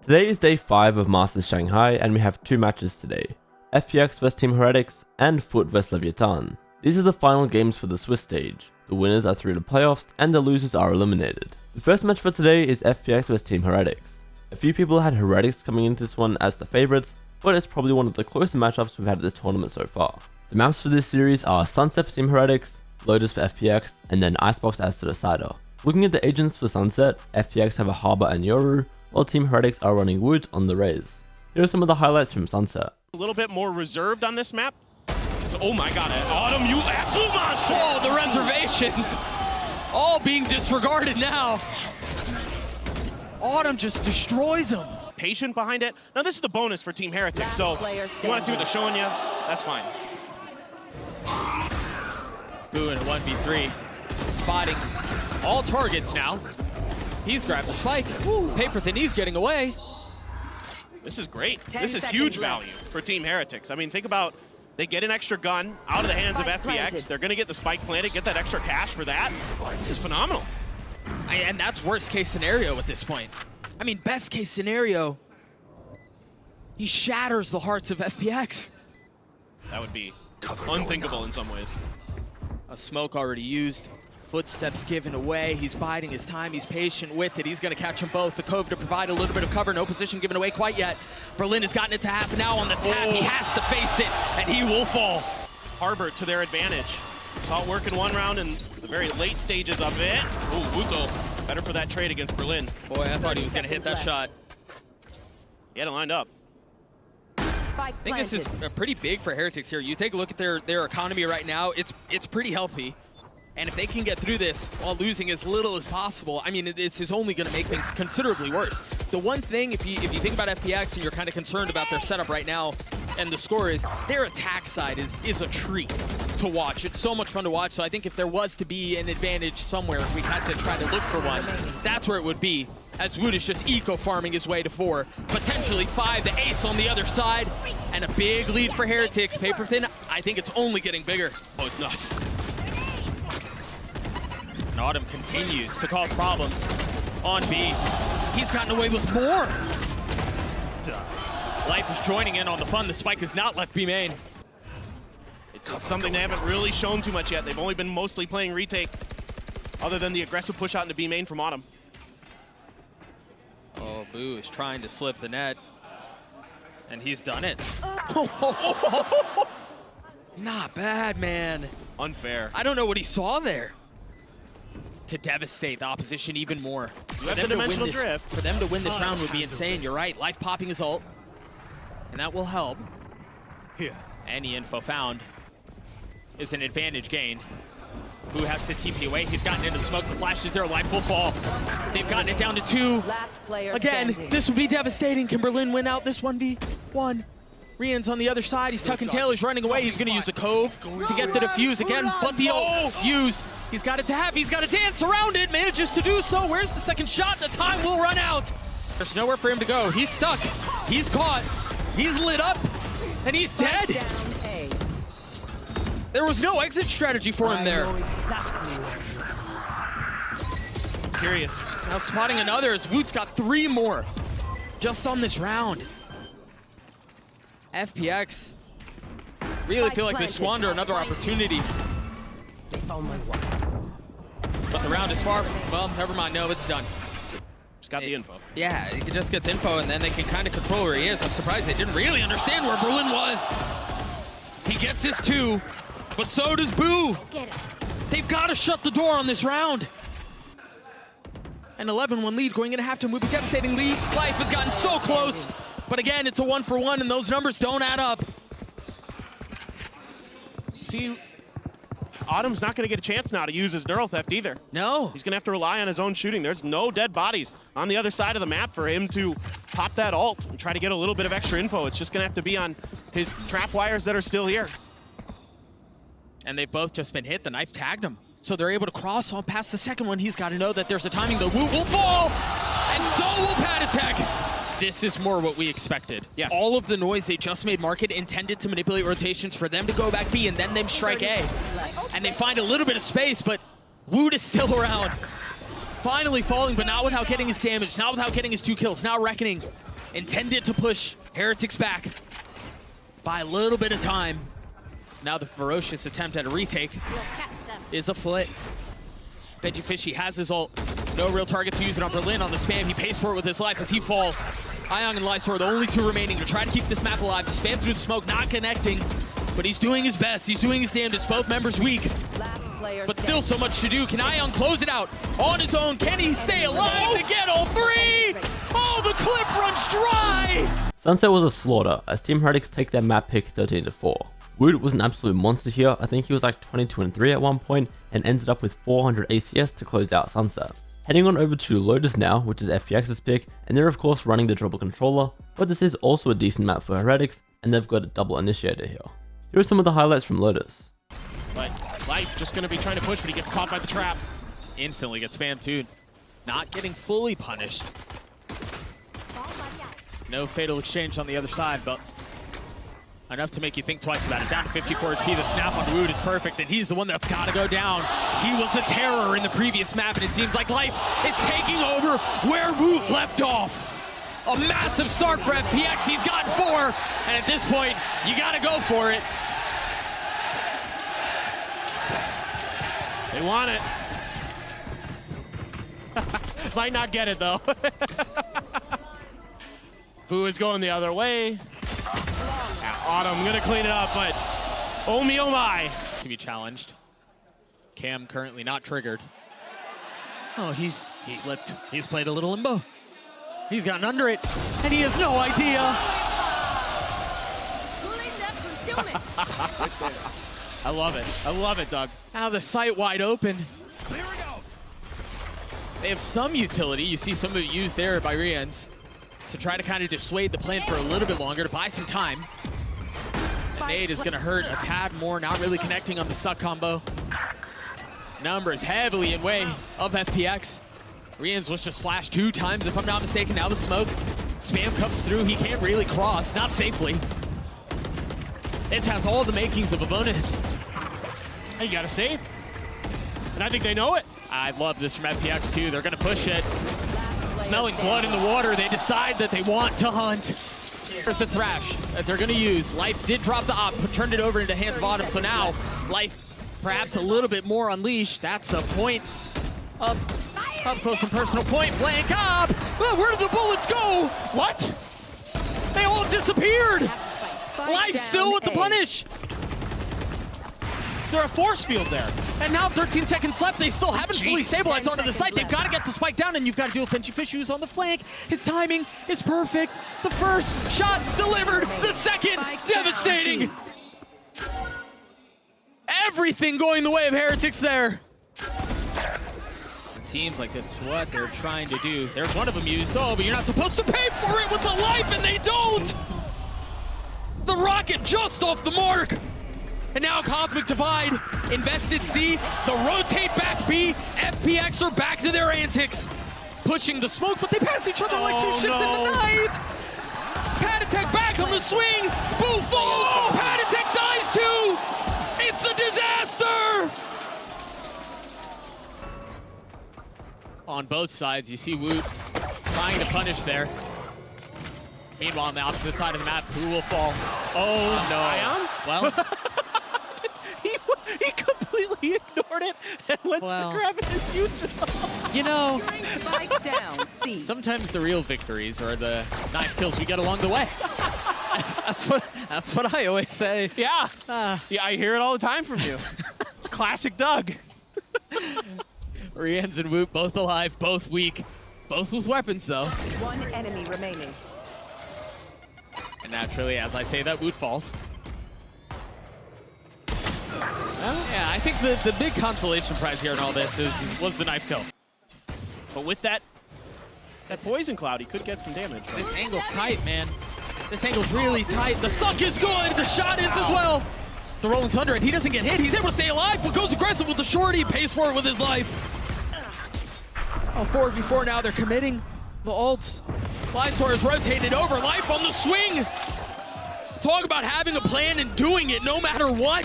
Today is day 5 of Masters Shanghai and we have 2 matches today. FPX vs Team Heretics and FUT vs Leviatán. These are the final games for the Swiss stage. The winners are through to playoffs and the losers are eliminated. The first match for today is FPX vs Team Heretics. A few people had Heretics coming into this one as the favourites, but it's probably one of the closest matchups we've had at this tournament so far. The maps for this series are Sunset for Team Heretics, Lotus for FPX, and then Icebox as the decider. Looking at the agents for Sunset, FPX have a Harbor and Yoru, while Team Heretics are running Wood on the Raze. Here are some of the highlights from Sunset. A little bit more reserved on this map. Oh my god, Autumn, you absolute monster! Oh, the reservations all being disregarded now. Autumn just destroys them. Patient behind it. Now this is the bonus for Team Heretics, so you want to see what they're showing you, that's fine. Boo in a 1v3. Spotting all targets now. He's grabbed the spike. Paper thin, he's getting away. This is great. This is huge value for Team Heretics. I mean, think about, they get an extra gun out of the hands of FPX. They're going to get the spike planted, get that extra cash for that. This is phenomenal. And that's worst case scenario at this point. I mean, best case scenario, he shatters the hearts of FPX. That would be unthinkable in some ways. A smoke already used. Footsteps given away. He's biding his time. He's patient with it. He's going to catch them both. The Cove to provide a little bit of cover. No position given away quite yet. Berlin has gotten it to happen now on the tap. He has to face it, and he will fall. Harbor to their advantage. Saw it work in one round in the very late stages of it. Ooh, Wuto, better for that trade against Berlin. Boy, I thought he was going to hit that shot. He had it lined up. I think this is pretty big for Heretics here. You take a look at their economy right now. It's pretty healthy. And if they can get through this while losing as little as possible, I mean, this is only going to make things considerably worse. The one thing, if you think about FPX and you're kind of concerned about their setup right now, and the score is, their attack side is a treat to watch. It's so much fun to watch, so I think if there was to be an advantage somewhere, if we had to try to look for one, that's where it would be, as Wood is just eco-farming his way to 4, potentially 5, the ace on the other side, and a big lead for Heretics. Paper thin, I think it's only getting bigger. Oh, it's nuts. And Autumn continues to cause problems on B. He's gotten away with more. Life is joining in on the fun. The spike has not left B main. It's something they haven't really shown too much yet. They've only been mostly playing retake, other than the aggressive push out into B main from Autumn. Oh, Boo is trying to slip the net, and he's done it. Not bad, man. Unfair. I don't know what he saw there. To devastate the opposition even more. You have the dimensional drift. For them to win this round would be insane. You're right. Life popping his ult, and that will help. Here. Any info found is an advantage gained. Who has to TP away? He's gotten into the smoke. The flash is there. Life will fall. They've gotten it down to 2. Again, this would be devastating. Can Berlin win out this 1v1? Rian's on the other side. He's tucking tail. He's running away. He's going to use the Cove to get the defuse again, but the ult used. He's got it to have. He's got to dance around it. Manages to do so. Where's the second shot? The time will run out. There's nowhere for him to go. He's stuck. He's caught. He's lit up, and he's dead. There was no exit strategy for him there. Curious. Now spotting another as Woot's got 3 more just on this round. FPX really feel like they squander another opportunity. But the round is far from, well, never mind. No, it's done. Just got the info. Yeah, he just gets info, and then they can kind of control where he is. I'm surprised they didn't really understand where Berlin was. He gets his 2, but so does Boo. They've got to shut the door on this round. An 11-1 lead going into halftime would be devastating lead. Life has gotten so close, but again, it's a 1-for-1, and those numbers don't add up. See, Autumn's not going to get a chance now to use his neural theft either. No. He's going to have to rely on his own shooting. There's no dead bodies on the other side of the map for him to pop that ult and try to get a little bit of extra info. It's just going to have to be on his trap wires that are still here. And they've both just been hit. The knife tagged him. So they're able to cross on past the second one. He's got to know that there's a timing. The Woo will fall, and so will Patatek. This is more what we expected. Yes. All of the noise they just made market intended to manipulate rotations for them to go back B and then them strike A. And they find a little bit of space, but Wood is still around. Finally falling, but not without getting his damage, not without getting his 2 kills. Now Reckoning intended to push Heretics back by a little bit of time. Now the ferocious attempt at a retake is afoot. Benji Fishy has his ult. No real target to use it on Berlin on the spam. He pays for it with his life as he falls. Ion and Lysor, the only two remaining to try to keep this map alive. The spam through the smoke, not connecting, but he's doing his best. He's doing his damnedest. Both members weak, but still so much to do. Can Ion close it out on his own? Can he stay alive to get all three? Oh, the clip runs dry! Sunset was a slaughter as Team Heretics take their map pick 13-4. Wood was an absolute monster here. I think he was like 22-3 at one point and ended up with 400 ACS to close out Sunset. Heading on over to Lotus now, which is FPX's pick, and they're of course running the triple controller, but this is also a decent map for Heretics, and they've got a double initiator here. Here are some of the highlights from Lotus. But Life just gonna be trying to push, but he gets caught by the trap. Instantly gets spammed too. Not getting fully punished. No fatal exchange on the other side, but enough to make you think twice about it. Down to 54 HP, the snap on Wood is perfect, and he's the one that's gotta go down. He was a terror in the previous map, and it seems like Life is taking over where Woot left off. A massive start for FPX, he's gotten 4, and at this point, you gotta go for it. They want it. Might not get it though. Boo is going the other way. Autumn gonna clean it up, but oh me, oh my. To be challenged. Cam currently not triggered. Oh, he's slipped. He's played a little limbo. He's gotten under it, and he has no idea. I love it. I love it, Doug. Now the site wide open. They have some utility. You see some of it used there by Rians to try to kind of dissuade the plan for a little bit longer to buy some time. Nade is going to hurt a tad more, not really connecting on the suck combo. Numbers heavily in way of FPX. Rians was just flashed 2 times, if I'm not mistaken. Now the smoke. Spam comes through. He can't really cross, not safely. This has all the makings of a bonus. Hey, you gotta save. And I think they know it. I love this from FPX too. They're gonna push it. Smelling blood in the water, they decide that they want to hunt. There's a Thrash that they're gonna use. Life did drop the op, but turned it over into hands of Autumn, so now Life perhaps a little bit more unleashed. That's a point up close and personal point blank up. Oh, where did the bullets go? What? They all disappeared. Life still with the punish. Is there a force field there? And now 13 seconds left. They still haven't fully stabilized onto the site. They've got to get the spike down, and you've got to deal with Benji Fish, who's on the flank. His timing is perfect. The first shot delivered. The second, devastating. Everything going the way of Heretics there. It seems like that's what they're trying to do. There's one of them used. Oh, but you're not supposed to pay for it with the life, and they don't. The rocket just off the mark. And now Cosmic Divide, invested C, the rotate back B, FPX are back to their antics. Pushing the smoke, but they pass each other like 2 ships in the night. Patatek back on the swing, Boo falls, Patatek dies too. It's a disaster. On both sides, you see Woot trying to punish there. Meanwhile, on the opposite side of the map, who will fall? Oh no. Ion? Well. He completely ignored it and went to grab his util. You know, sometimes the real victories are the knife kills we get along the way. That's what I always say. Yeah. Yeah, I hear it all the time from you. It's classic Doug. Rians and Woot both alive, both weak, both with weapons though. 1 enemy remaining. And naturally, as I say that, Woot falls. Yeah, I think the big consolation prize here in all this was the knife kill. But with that poison cloud, he could get some damage. Right? This angle's tight, man. This angle's really tight. The suck is good. The shot is as well. The Rolling Thunder, and he doesn't get hit. He's able to stay alive, but goes aggressive with the shorty. Pays for it with his life. Oh, 4v4 now. They're committing the ults. Lysor is rotated over. Life on the swing. Talk about having a plan and doing it no matter what.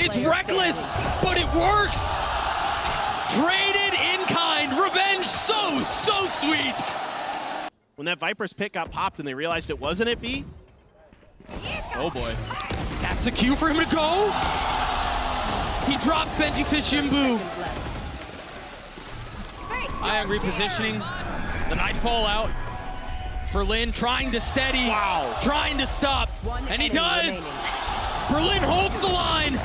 It's reckless, but it works. Traded in kind. Revenge so sweet. when that Viper's pick got popped and they realized it wasn't at B. Oh boy. That's a cue for him to go. He dropped Benji Fish Imbu. Ion repositioning. The Nightfall out. Berlin trying to steady. Wow. Trying to stop. And he does. Berlin holds the line.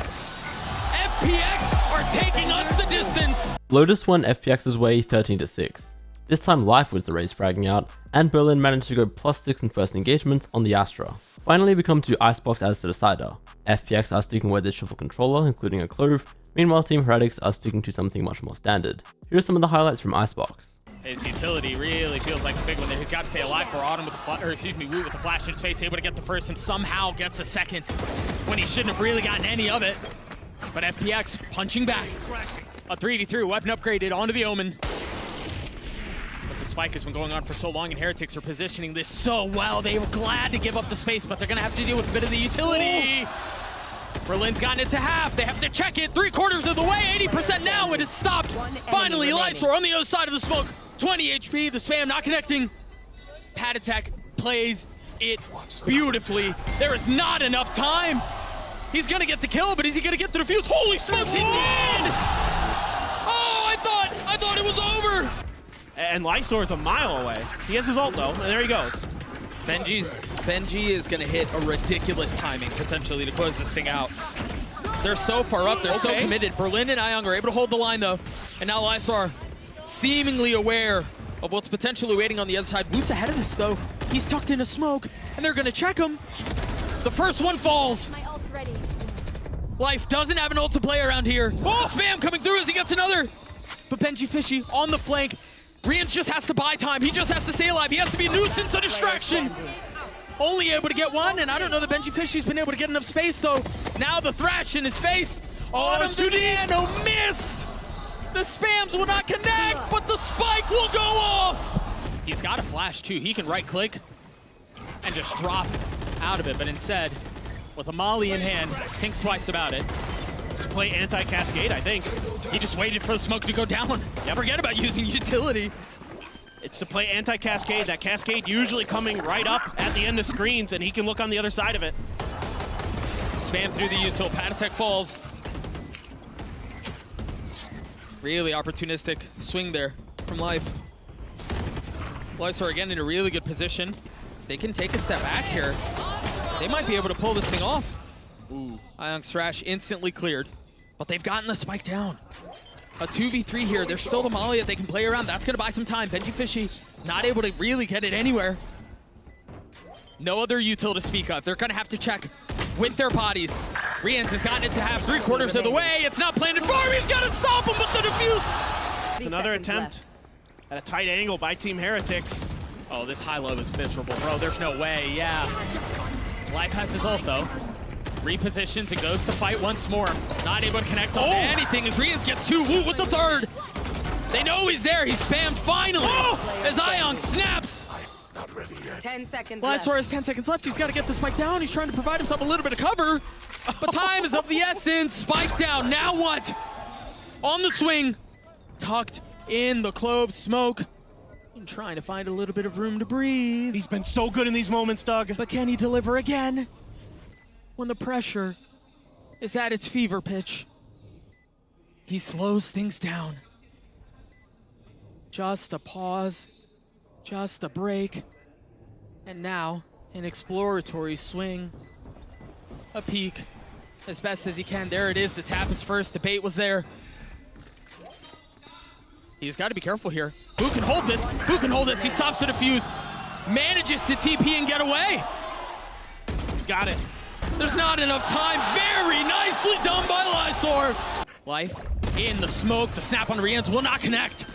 FPX are taking us the distance. Lotus won FPX's way 13-6. This time Life was the race fragging out, and Berlin managed to go +6 in first engagements on the Astra. Finally, we come to Icebox as the decider. FPX are sticking with their shuffle controller, including a Clove, meanwhile Team Heretics are sticking to something much more standard. Here are some of the highlights from Icebox. His utility really feels like a big one there. He's got to stay alive for Autumn with the Woot with the flash in his face, able to get the first and somehow gets a second when he shouldn't have really gotten any of it. But FPX punching back. A 3v3, weapon upgraded onto the Omen. But the spike has been going on for so long, and Heretics are positioning this so well. They were glad to give up the space, but they're going to have to deal with a bit of the utility. Berlin's gotten it to half. They have to check it 3/4 of the way, 80% now, and it's stopped. Finally, Lysor on the other side of the smoke. 20 HP, the spam not connecting. Pad Attack plays it beautifully. There is not enough time. He's gonna get the kill, but is he gonna get the defuse? Holy smokes, he did! Oh, I thought it was over. And Lysor's a mile away. He has his ult though, and there he goes. Benji is gonna hit a ridiculous timing potentially to close this thing out. They're so far up, they're so committed. Berlin and Ion are able to hold the line though, and now Lysor seemingly aware of what's potentially waiting on the other side. Woot's ahead of this though. He's tucked in a smoke, and they're gonna check him. The first one falls. My ult's ready. Life doesn't have an ult to play around here. Oh, spam coming through as he gets another. But Benji Fishy on the flank. Rians just has to buy time. He just has to stay alive. He has to be a nuisance, a distraction. Only able to get one, and I don't know that Benji Fishy's been able to get enough space, though. Now the thrash in his face. Oh, it's too deep. No, missed. The spams will not connect, but the spike will go off. He's got a flash too. He can right click and just drop out of it, but instead, with a molly in hand, thinks twice about it. It's to play anti-cascade, I think. He just waited for the smoke to go down. Forget about using utility. It's to play anti-cascade. That cascade usually coming right up at the end of screens, and he can look on the other side of it. Spam through the util. Pad Attack falls. Really opportunistic swing there from Life. Lysor again in a really good position. They can take a step back here. They might be able to pull this thing off. Ooh. Ion's thrash instantly cleared, but they've gotten the spike down. A 2v3 here. There's still the molly that they can play around. That's going to buy some time. Benji Fishy not able to really get it anywhere. No other util to speak of. They're going to have to check with their bodies. Rians has gotten it to half 3/4 of the way. It's not planted for him. He's got to stop him with the defuse. It's another attempt at a tight angle by Team Heretics. Oh, this high-low is miserable, bro. There's no way. Yeah. Life has his ult, though. Repositions and goes to fight once more. Not able to connect on anything as Rians gets 2. Woot with the 3rd. They know he's there. He's spammed finally as Ion snaps. Not ready yet. 10 seconds Lysor has 10 seconds left. He's got to get the spike down. He's trying to provide himself a little bit of cover. But time is of the essence. Spike down. Now what? On the swing. Tucked in the clove smoke. And trying to find a little bit of room to breathe. He's been so good in these moments, Doug. But can he deliver again? When the pressure is at its fever pitch, he slows things down. Just a pause, just a break, and now an exploratory swing, a peek as best as he can. There it is, the tap is first, the bait was there. He's got to be careful here. Who can hold this? Who can hold this? He stops the defuse, manages to TP and get away. He's got it. There's not enough time. Very nicely done by Lysor. Life in the smoke. The snap on Rians will not connect.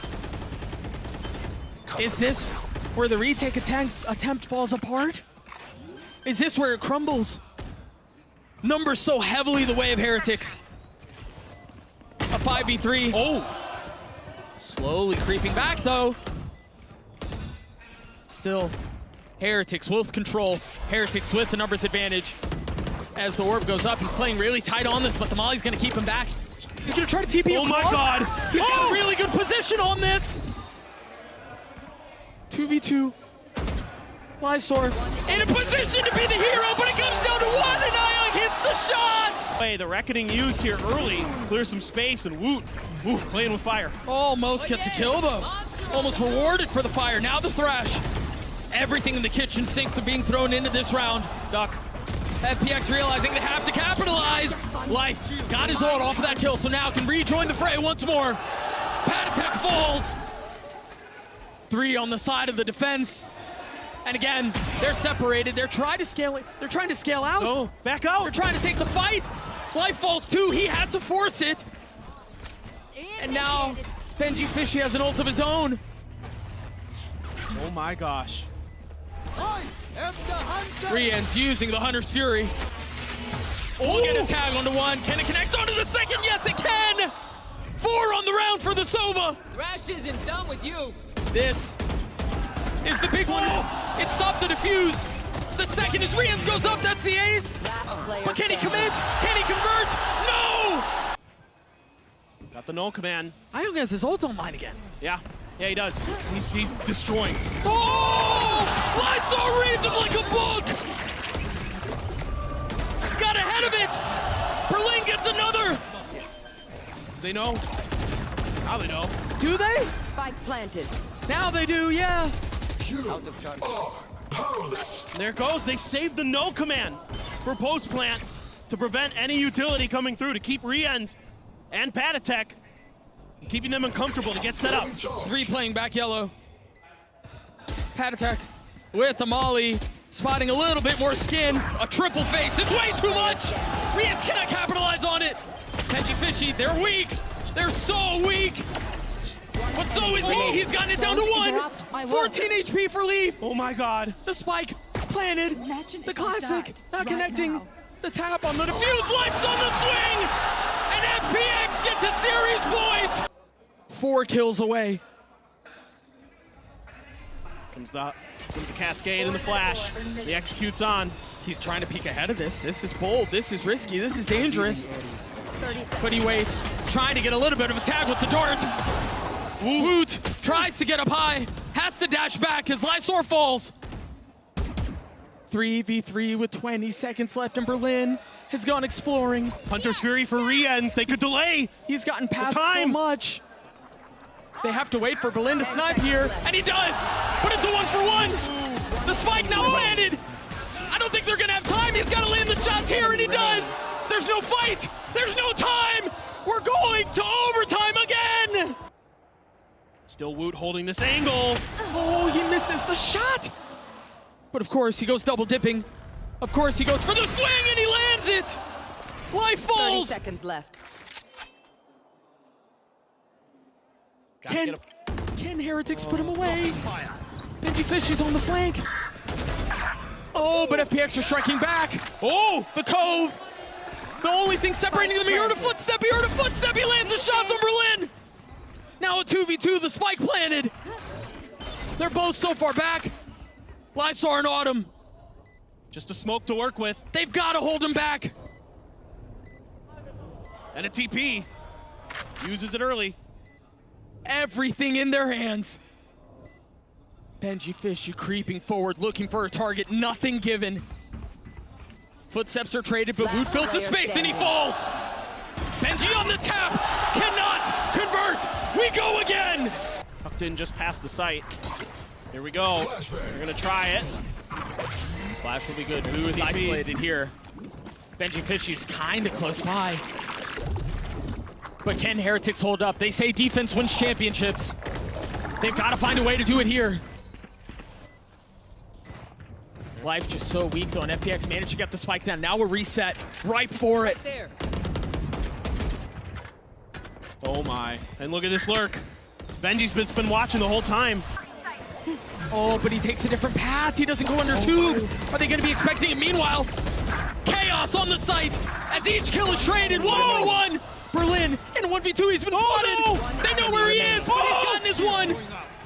Is this where the retake attempt falls apart? Is this where it crumbles? Numbers so heavily the way of Heretics. A 5v3. Oh! Slowly creeping back though. Still, Heretics with control. Heretics with the numbers advantage. As the orb goes up, he's playing really tight on this, but the molly's gonna keep him back. He's gonna try to TP across. Oh my god! He's got a really good position on this! 2v2. Lysor in a position to be the hero, but it comes down to one, and Ion hits the shot! The Reckoning used here early, clear some space, and Woot, playing with fire. Almost gets a kill though. Almost rewarded for the fire. Now the Thrash. Everything in the kitchen sink to being thrown into this round. Stuck. FPX realizing they have to capitalize. Life got his ult off of that kill, so now can rejoin the fray once more. Patatek falls. 3 on the side of the defense. And again, they're separated. They're trying to scale it. They're trying to scale out. Oh, back out. They're trying to take the fight. Life falls too. He had to force it. And now Benji Fishy has an ult of his own. Oh my gosh. Rian's using the Hunter's Fury. We'll get a tag onto one. Can it connect onto the second? Yes, it can. 4 on the round for the Sova. Thrash isn't done with you. This is the big one. It stopped the defuse. The second as Rian's goes up, that's the ace. But can he commit? Can he convert? No! Got the null command. Ion has his ult online again. Yeah, he does. He's destroying. Oh! Lysor reads him like a book! Got ahead of it! Berlin gets another! They know. Now they know. Do they? Spike planted. Now they do, yeah. Out of charge. There it goes. They saved the no command for post plant to prevent any utility coming through, to keep Rian and Patatek, keeping them uncomfortable to get set up. 3 playing back yellow. Patatek with the molly, spotting a little bit more skin. A triple face, it's way too much! Rian cannot capitalize on it. Benji Fishy, they're weak. They're so weak. But so is he. He's gotten it down to 1. 14 HP for LEV. Oh my god. The spike planted. The classic not connecting. The tap on the defuse. Life's on the swing. And FPX gets a series point. 4 kills away. Comes the cascade and the flash. He executes on. He's trying to peek ahead of this. This is bold. This is risky. This is dangerous. But he waits, trying to get a little bit of a tag with the dart. Woot tries to get up high, has to dash back as Lysor falls. 3v3 with 20 seconds left, and Berlin has gone exploring. Hunter's Fury for Rian. They could delay. He's gotten past so much. They have to wait for Berlin to snipe here, and he does, but it's a 1-for-1. The spike now planted. I don't think they're gonna have time. He's gotta land the shots here, and he does. There's no fight. There's no time. We're going to overtime again. Still Woot holding this angle. Oh, he misses the shot. But of course, he goes double dipping. Of course, he goes for the swing, and he lands it. Life 30 falls. seconds left. Can Heretics put him away? Benji Fishy's on the flank. Oh, but FPX are striking back. Oh, the Cove. The only thing separating them, he heard a footstep, he lands the shots on Berlin. Now a 2v2, the spike planted. They're both so far back. Lysor and Autumn. Just a smoke to work with. They've got to hold him back. And a TP. Uses it early. Everything in their hands. Benji Fishy creeping forward, looking for a target, nothing given. Footsteps are traded, but Woot fills the space and he falls. Benji on the tap, cannot convert. We go again. Tucked in just past the site. Here we go. They're gonna try it. Splash will be good. Who is isolated here? Benji Fishy's kind of close by. But can Heretics hold up? They say defense wins championships. They've got to find a way to do it here. Life just so weak though, and FPX managed to get the spike down. Now we're reset, ripe for it. Oh my. And look at this lurk. Benji's been watching the whole time. Oh, but he takes a different path. He doesn't go under tube. Are they going to be expecting it? Meanwhile, chaos on the site as each kill is traded. 1-on-1. Berlin in 1v2. He's been spotted. No! They know where he is, but he's gotten his one.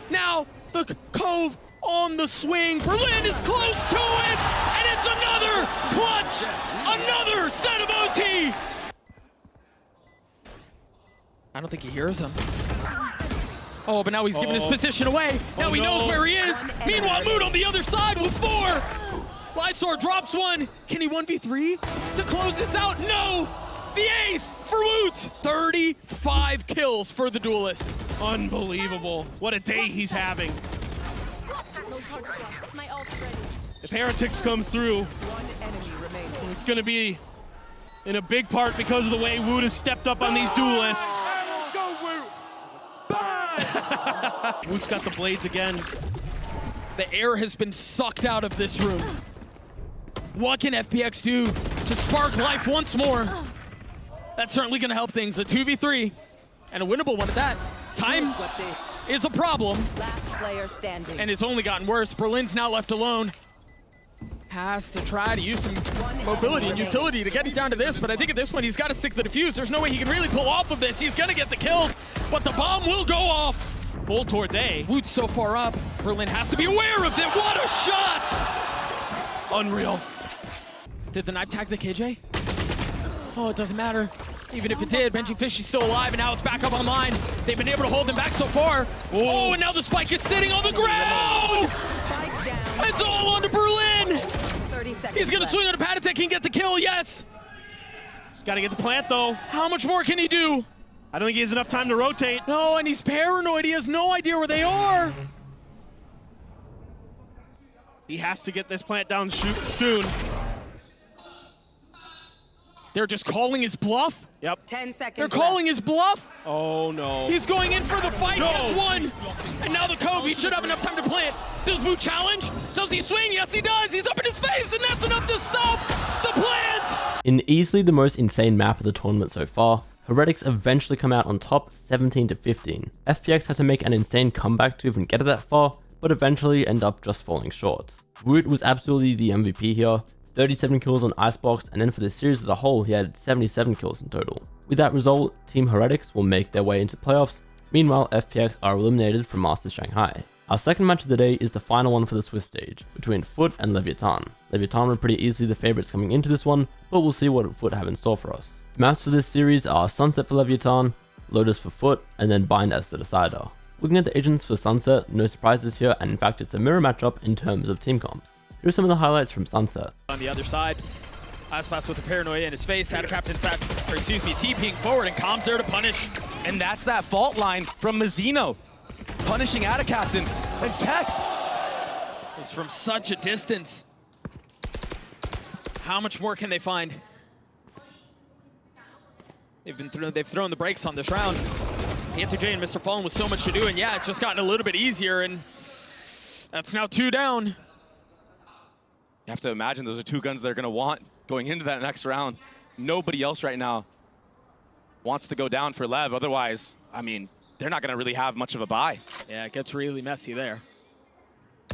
Now the Cove on the swing. Berlin is close to it, and it's another clutch, another set of OT. I don't think he hears him. Oh, but now he's giving his position away. Now he knows where he is. Meanwhile, Mood on the other side with 4. Lysor drops 1. Can he 1v3 to close this out? No! The ace for Woot! 35 kills for the Duelist. Unbelievable. What a day he's having. If Heretics comes through, it's going to be in a big part because of the way Woot has stepped up on these Duelists. Woot's got the blades again. The air has been sucked out of this room. What can FPX do to spark life once more? That's certainly going to help things. A 2v3 and a winnable one at that. Time is a problem. Last player standing. And it's only gotten worse. Berlin's now left alone. Has to try to use some mobility and utility to get it down to this, but I think at this point he's got to stick the defuse. There's no way he can really pull off of this. He's going to get the kills, but the bomb will go off. Full towards A. Woot's so far up. Berlin has to be aware of it. What a shot! Unreal. Did the knife tag the KJ? Oh, it doesn't matter. Even if it did, Benji Fish is still alive, and now it's back up online. They've been able to hold him back so far. Oh, and now the spike is sitting on the ground! It's all on to Berlin! 30 seconds He's gonna left. swing on a Patatek and get the kill, yes! He's got to get the plant, though. How much more can he do? I don't think he has enough time to rotate. No, and he's paranoid. He has no idea where they are. He has to get this plant down soon. They're just calling his bluff. Yep. 10 seconds They're calling his bluff. Oh, no. He's going in for the fight. No. He has 1. And now the Cove. He should have enough time to plant. Does Moot challenge? Does he swing? Yes, he does. He's up in his face, and that's enough to stop the plant. In easily the most insane map of the tournament so far, Heretics eventually come out on top 17-15. FPX had to make an insane comeback to even get it that far, but eventually end up just falling short. Woot was absolutely the MVP here, 37 kills on Icebox, and then for the series as a whole he had 77 kills in total. With that result, Team Heretics will make their way into playoffs, meanwhile FPX are eliminated from Masters Shanghai. Our second match of the day is the final one for the Swiss stage, between FUT and Leviatán. Leviatán were pretty easily the favourites coming into this one, but we'll see what FUT have in store for us. The maps for this series are Sunset for Leviatán, Lotus for FUT, and then Bind as the decider. Looking at the agents for Sunset, no surprises here, and in fact it's a mirror matchup in terms of team comps. Here are some of the highlights from Sunset. On the other side, Aspas with the paranoia in his face, had a captain TPing forward, and Com's there to punish. And that's that fault line from Mazzino, punishing out a captain, and Tex. It's from such a distance. How much more can they find? They've thrown the brakes on this round. J and Mr. Fallen with so much to do, and yeah, it's just gotten a little bit easier, and that's now 2 down. You have to imagine those are 2 guns they're going to want going into that next round. Nobody else right now wants to go down for Lev. Otherwise, I mean, they're not going to really have much of a buy. Yeah, it gets really messy there.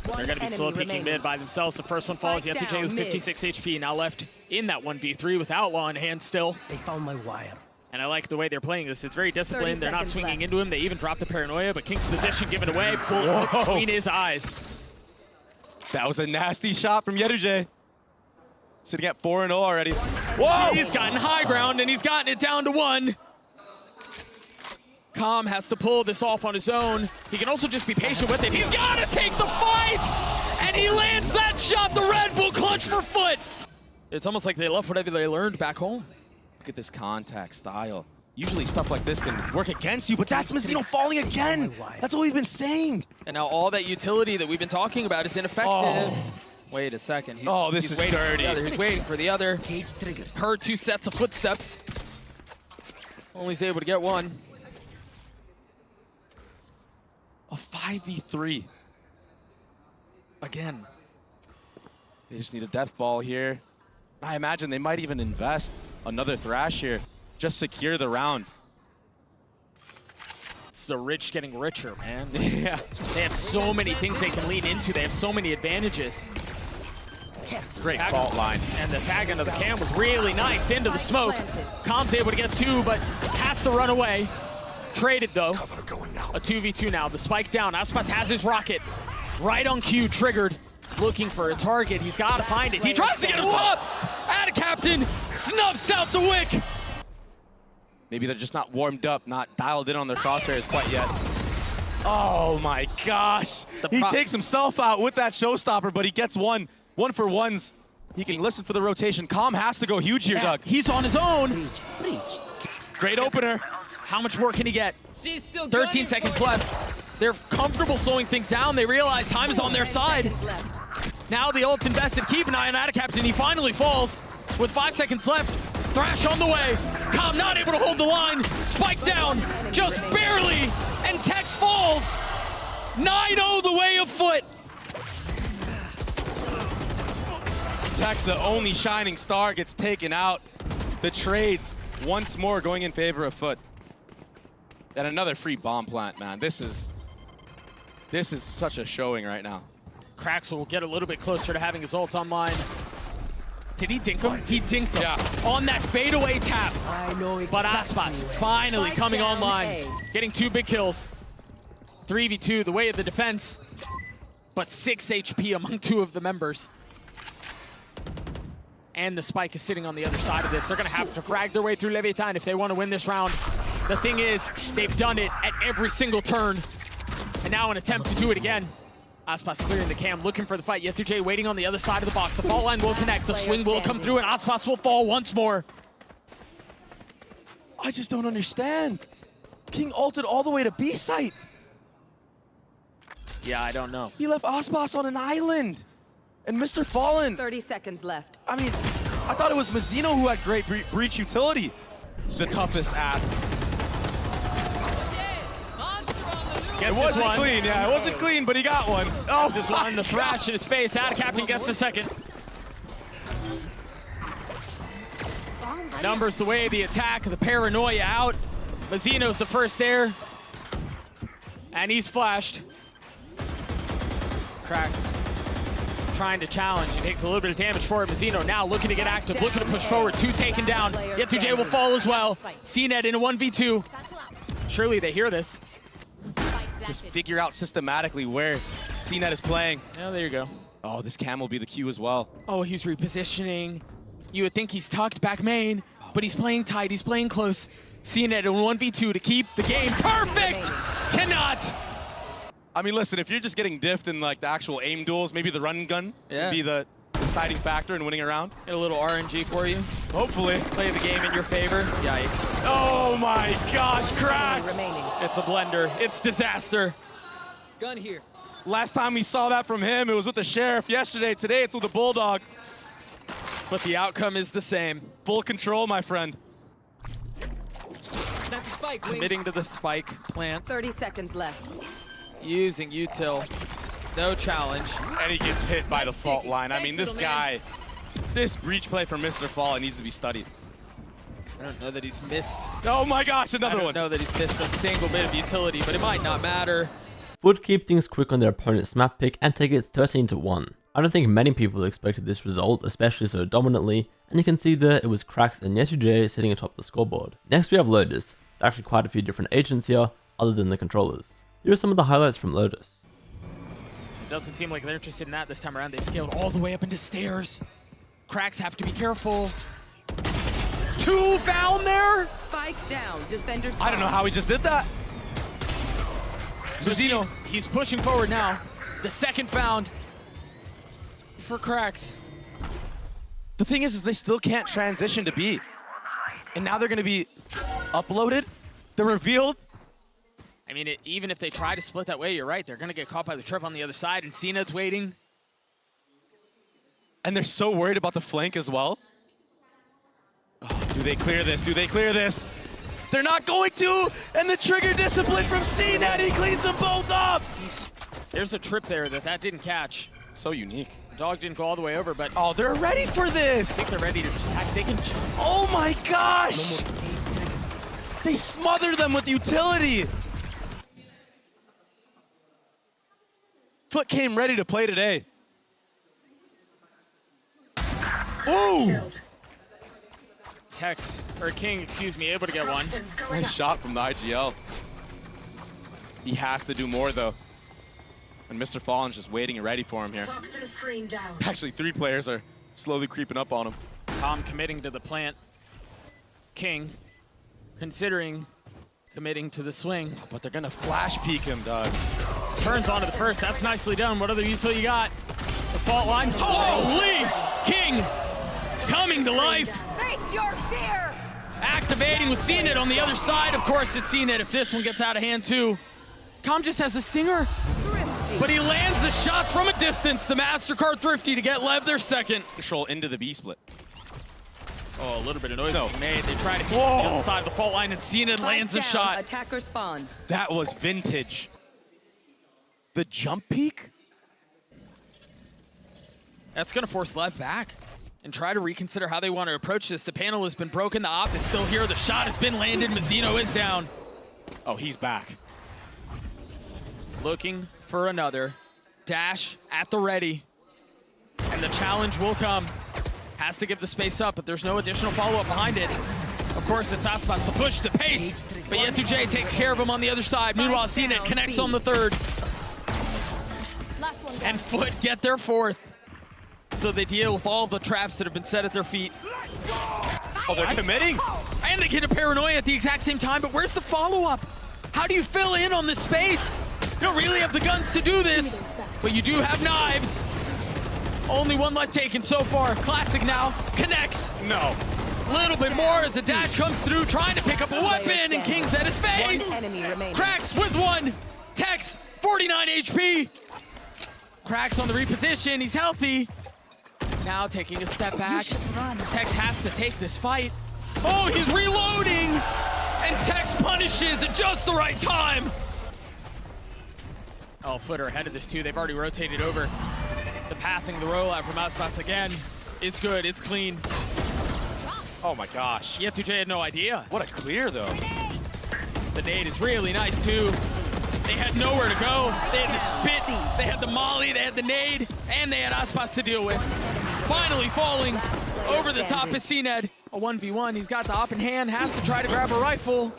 They're going to be slow picking mid by themselves. The first one falls. J with 56 HP, now left in that 1v3 with Outlaw in hand still. They found my wire. And I like the way they're playing this. It's very disciplined. They're not swinging into him. They even drop the paranoia, but King's position given away. Bullet between his eyes. That was a nasty shot from Yeruje. Sitting at 4-0 already. Whoa! He's gotten high ground, and he's gotten it down to 1. Com has to pull this off on his own. He can also just be patient with it. He's got to take the fight! And he lands that shot, the Red Bull clutch for FUT. It's almost like they left whatever they learned back home. Look at this contact style. Usually stuff like this can work against you, but that's Mazzino falling again. That's what we've been saying. And now all that utility that we've been talking about is ineffective. Oh. Wait a second. This is dirty. He's waiting for the other. Cage triggered. Heard 2 sets of footsteps. Only is able to get 1. A 5v3. Again. They just need a death ball here. I imagine they might even invest another Thrash here. Just secure the round. It's the rich getting richer, man. Yeah. They have so many things they can lean into. They have so many advantages. Great fault line. And the tag into the cam was really nice into the smoke. Com's able to get 2, but has to run away. Traded though. A 2v2 now. The spike down. Aspas has his rocket. Right on cue, triggered. Looking for a target. He's got to find it. He tries to get him top. Add a captain. Snuffs out the wick. Maybe they're just not warmed up, not dialed in on their crosshairs quite yet. Oh my gosh. He takes himself out with that showstopper, but he gets one for ones. He can listen for the rotation. Calm has to go huge here, Doug. He's on his own. Great opener. How much more can he get? 13 seconds left. They're comfortable slowing things down. They realize time is on their side. Now the ult's invested. Keep an eye on Attacaptain. He finally falls with 5 seconds left. Thrash on the way. Calm not able to hold the line. Spike down, just barely. And Tex falls. 9-0 the way of FUT. Tex, the only shining star, gets taken out. The trades once more going in favor of FUT. And another free bomb plant, man. This is such a showing right now. Krax will get a little bit closer to having his ult online. Did he dink him? He dinked him. Yeah. On that fadeaway tap. But Aspas finally coming online. Getting 2 big kills. 3v2, the way of the defense. But 6 HP among 2 of the members. And the spike is sitting on the other side of this. They're going to have to frag their way through Leviatán if they want to win this round. The thing is, they've done it at every single turn. And now an attempt to do it again. Aspas clearing the cam, looking for the fight. Yetuj waiting on the other side of the box. The fault line will connect. The swing will come through, and Aspas will fall once more. I just don't understand. King ulted all the way to B site. Yeah, I don't know. He left Aspas on an island. And Mr. Fallen. 30 seconds left. I mean, I thought it was Mazzino who had great breach utility. The toughest ask. It wasn't clean, yeah, it wasn't clean, but he got one. Oh, just one, the thrash in his face. Attacaptain gets a second. Numbers the way of the attack, the paranoia out. Mazzino's the first there. And he's flashed. Krax trying to challenge. He takes a little bit of damage for it. Mazzino now looking to get active, looking to push forward. 2 taken down. Yetuj will fall as well. CNET in a 1v2. Surely they hear this. Just figure out systematically where CNET is playing. Oh, there you go. Oh, this cam will be the cue as well. Oh, he's repositioning. You would think he's tucked back main, but he's playing tight, he's playing close. CNET in 1v2 to keep the game perfect! Cannot! I mean, listen, if you're just getting diffed in like the actual aim duels, maybe the run gun would be the deciding factor in winning a round. Get a little RNG for you. Hopefully. Play the game in your favor. Yikes. Oh my gosh, Krax! It's a blender. It's disaster. Gun here. Last time we saw that from him, it was with the Sheriff. Yesterday, today it's with the Bulldog. But the outcome is the same. Full control, my friend. Snap the spike, Committing to the spike plant. 30 seconds left. Using util. No challenge. And he gets hit by the fault line. I mean, this guy, this breach play from Mr. Fallen needs to be studied. I don't know that he's missed. Oh my gosh, another one. I don't know that he's missed a single bit of utility, but it might not matter. FUT keep things quick on their opponent's map pick and take it 13-1. I don't think many people expected this result, especially so dominantly, and you can see there it was Krax and Yetuj sitting atop the scoreboard. Next we have Lotus. There's actually quite a few different agents here, other than the controllers. Here are some of the highlights from Lotus. Doesn't seem like they're interested in that this time around. They've scaled all the way up into stairs. Cracks have to be careful. 2 found there? Spike down. Defenders. I don't know how he just did that. Mazzino. He's pushing forward now. The second found for Cracks. The thing is they still can't transition to B. And now they're going to be uploaded. They're revealed. I mean, even if they try to split that way, you're right. They're going to get caught by the trip on the other side, and CNET's waiting. And they're so worried about the flank as well. Oh, do they clear this? Do they clear this? They're not going to! And the trigger discipline from CNET, he cleans them both up! There's a trip there that didn't catch. So unique. Dog didn't go all the way over, but... Oh, they're ready for this! I think they're ready to attack. They can... Oh my gosh! They smother them with utility! FUT came ready to play today. Ooh! Tex, or King, excuse me, able to get one. Nice shot from the IGL. He has to do more though. And Mr. Fallen's just waiting and ready for him here. Actually, 3 players are slowly creeping up on him. Tom committing to the plant. King, considering Committing to the swing. But they're gonna flash peek him, dog. Turns onto the first. That's nicely done. What other util you got? The fault line. Holy! King coming to life. Face your fear! Activating with CNET on the other side. Of course, it's CNET if this one gets out of hand too. Calm just has a stinger, but he lands the shots from a distance. The MasterCard Thrifty to get Lev their second. Control into the B split. Oh, a little bit of noise made. They try to hit the other side of the fault line, and CNET lands a shot. Attacker spawn. That was vintage. The jump peek? That's going to force Lev back and try to reconsider how they want to approach this. The panel has been broken. The op is still here. The shot has been landed. Mazzino is down. Oh, he's back. Looking for another. Dash at the ready. And the challenge will come. Has to give the space up, but there's no additional follow-up behind it. Of course, it's Aspas to push the pace, but Yetu takes care of him on the other side. Meanwhile, CNET connects on the third. And FUT get their fourth. So they deal with all the traps that have been set at their feet. Oh, they're committing? And they get a paranoia at the exact same time, but where's the follow-up? How do you fill in on this space? You don't really have the guns to do this, but you do have knives. Only one left taken so far. Classic now, connects. No. A little bit more as the dash comes through, trying to pick up a weapon, and King's at his face. Cracks with one. Tex, 49 HP. Cracks on the reposition, he's healthy. Now taking a step back. Tex has to take this fight. Oh, he's reloading! And Tex punishes at just the right time. Oh, FUT are ahead of this too. They've already rotated over. The pathing, the rollout from Aspas again is good, it's clean. Oh my gosh. Yetu had no idea. What a clear though. The nade is really nice too. They had nowhere to go. They had the spit, they had the molly, they had the nade, and they had Aspas to deal with. Finally falling over the top is CNET. A 1v1, he's got the op in hand, has to try to grab a rifle.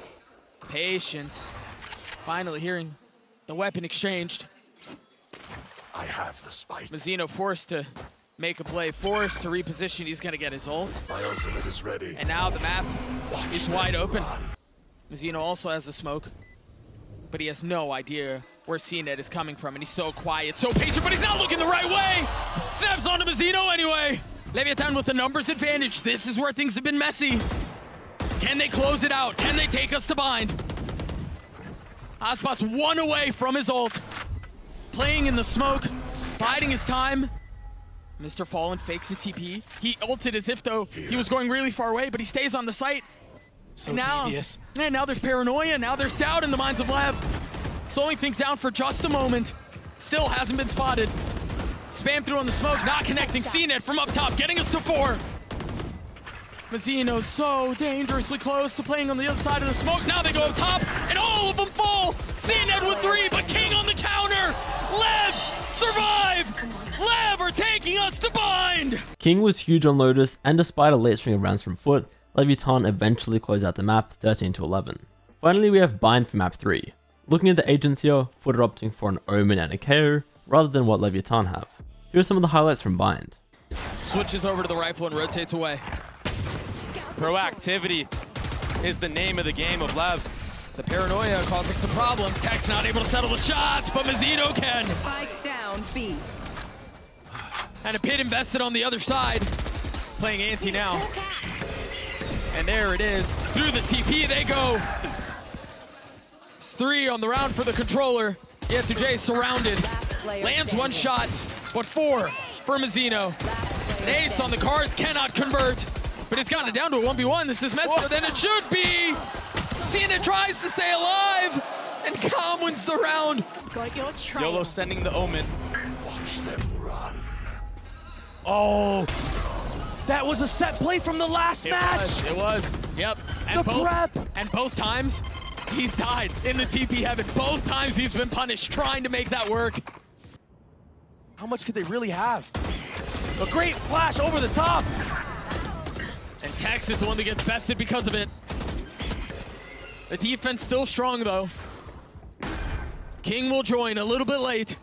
Patience. Finally hearing the weapon exchanged. I have the spike. Mazzino forced to make a play, forced to reposition. He's gonna get his ult. My ultimate is ready. And now the map is wide open. Mazzino also has a smoke, but he has no idea where CNET is coming from, and he's so quiet, so patient, but he's not looking the right way! Snaps onto Mazzino anyway! Leviatán with the numbers advantage. This is where things have been messy. Can they close it out? Can they take us to bind? Aspas one away from his ult. Playing in the smoke, biding his time. Mr. Fallen fakes a TP. He ulted as if though he was going really far away, but he stays on the site. So and now there's paranoia, now there's doubt in the minds of Lev. Slowing things down for just a moment. Still hasn't been spotted. Spam through on the smoke, not connecting. CNET from up top, getting us to 4. Mazzino so dangerously close to playing on the other side of the smoke. Now they go up top, and all of them fall. CNET with 3, but King on the counter. Lev survive. Lev are taking us to bind. King was huge on Lotus, and despite a late string of rounds from FUT, Leviatán eventually closed out the map 13-11. Finally, we have bind for map 3. Looking at the agents here, FUT are opting for an Omen and a KO, rather than what Leviatán have. Here are some of the highlights from bind. Switches over to the rifle and rotates away. Proactivity is the name of the game of Lev. The paranoia causing some problems. Tex not able to settle the shots, but Mazzino can. Spike down B. And a pit invested on the other side. Playing anti now. And there it is. Through the TP they go. It's 3 on the round for the controller. Yetu surrounded. Lands one shot, but 4 for Mazzino. An ace on the cards, cannot convert. But it's gotten it down to a 1v1. This is messier than it should be. CNET tries to stay alive, and Calm wins the round. Got your trail. YOLO sending the Omen. Watch them run. Oh, that was a set play from the last match. It was. Yep. And The prep. And both times, he's died in the TP heaven. Both times he's been punished trying to make that work. How much could they really have? A great flash over the top. And Tex is the one that gets bested because of it. The defense still strong though. King will join a little bit late.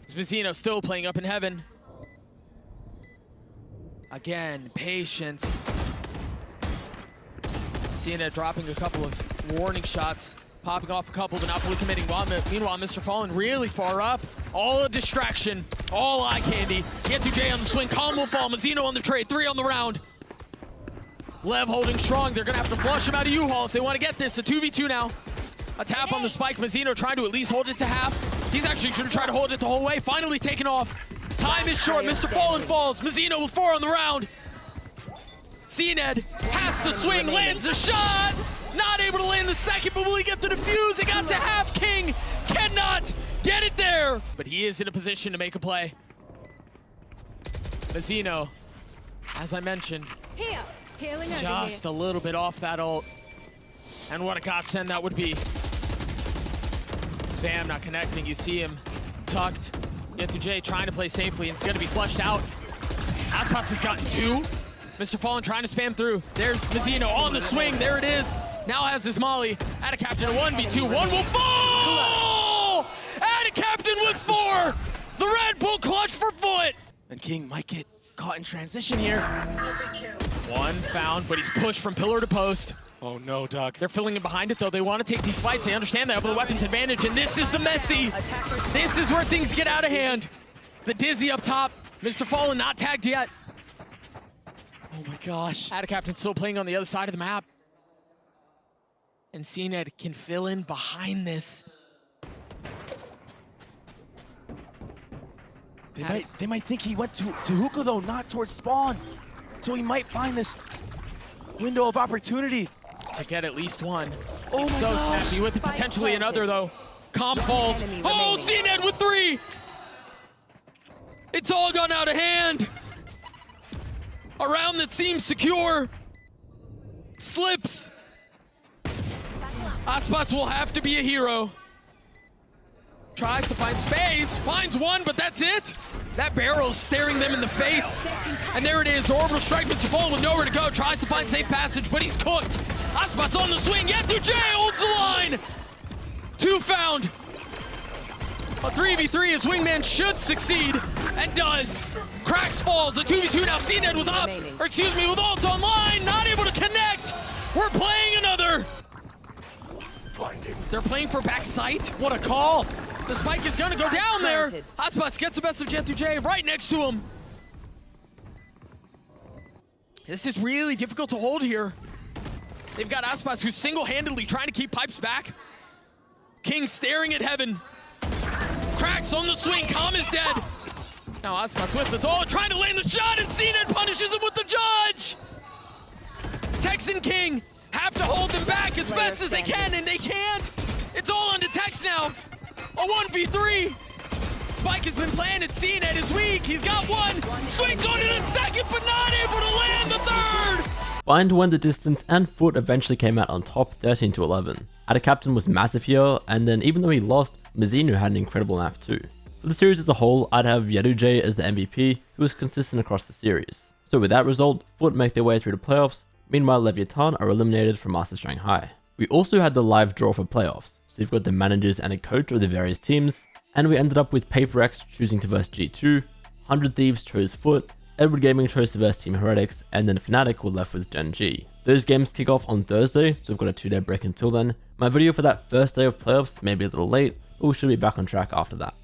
Mazzino still playing up in heaven. Again, patience. CNET dropping a couple of Warning shots. Popping off a couple, but not fully committing. Meanwhile, Mr. Fallen really far up. All a distraction. All eye candy. Get to Jay on the swing. Calm will fall. Mazzino on the trade. 3 on the round. Lev holding strong. They're going to have to flush him out of U-Haul if they want to get this. A 2v2 now. A tap on the spike. Mazzino trying to at least hold it to half. He's actually going to try to hold it the whole way. Finally taken off. Time is short. Mr. Fallen falls. Mazzino with 4 on the round. CNED has to swing, lands a shot. Not able to land the second, but will he get the defuse? It got to half. King cannot get it there. But he is in a position to make a play. Mazzino, as I mentioned, just a little bit off that ult. And what a godsend that would be. Spam not connecting. You see him tucked. Get to Jay trying to play safely, and it's going to be flushed out. Aspas has gotten 2. Mr. Fallen trying to spam through. There's Mazzino on the swing. There it is. Now has his molly. Add a captain, a 1v2. 1 will fall! Add a captain with 4! The Red Bull clutch for FUT! And King might get caught in transition here. 1 found, but he's pushed from pillar to post. Oh no, Doug. They're filling in behind it, though. They want to take these fights. They understand they have the weapons advantage, and this is the messy. This is where things get out of hand. The Dizzy up top. Mr. Fallen not tagged yet. Oh my gosh. Ada Captain still playing on the other side of the map. And CNED can fill in behind this. They might think he went to hookah though, not towards spawn. So he might find this window of opportunity. To get at least 1. Oh He's my so gosh. snappy with potentially another though. Calm falls. Oh, CNED with 3! It's all gone out of hand. A round that seems secure. Slips. Aspas will have to be a hero. Tries to find space, finds 1, but that's it. That barrel's staring them in the face. And there it is, orbital strike, Mr. Fallen with nowhere to go. Tries to find safe passage, but he's cooked. Aspas on the swing, Yetu-J holds the line. 2 found. A 3v3 as Wingman should succeed, and does. Cracks falls, a 2v2 now, CNED with with ult online, not able to connect. We're playing another. They're playing for back sight. What a call. The spike is gonna go down there. Aspas gets the best of Jet2J right next to him. This is really difficult to hold here. They've got Aspas who's single-handedly trying to keep pipes back. King staring at heaven. Cracks on the swing, Calm is dead. Now Aspas with the ult, trying to land the shot, and CNED punishes him with the judge! Tex and King have to hold them back as best as they can, and they can't! It's all on to Tex now! A 1v3! Spike has been planted, CNED is weak, he's got 1! Swings on it a second, but not able to land the 3rd! Bind went the distance, and FUT eventually came out on top 13-11. Ada Captain was massive here, and then even though he lost, Mazzino had an incredible map too. For the series as a whole, I'd have Yetu-J as the MVP, who was consistent across the series. So with that result, FUT make their way through the playoffs, meanwhile Leviatán are eliminated from Masters Shanghai. We also had the live draw for playoffs, so you've got the managers and a coach of the various teams, and we ended up with FPX choosing to verse G2, 100 Thieves chose FUT, Edward Gaming chose to verse Team Heretics, and then Fnatic were left with Gen G. Those games kick off on Thursday, so we've got a 2-day break until then. My video for that first day of playoffs may be a little late, but we should be back on track after that.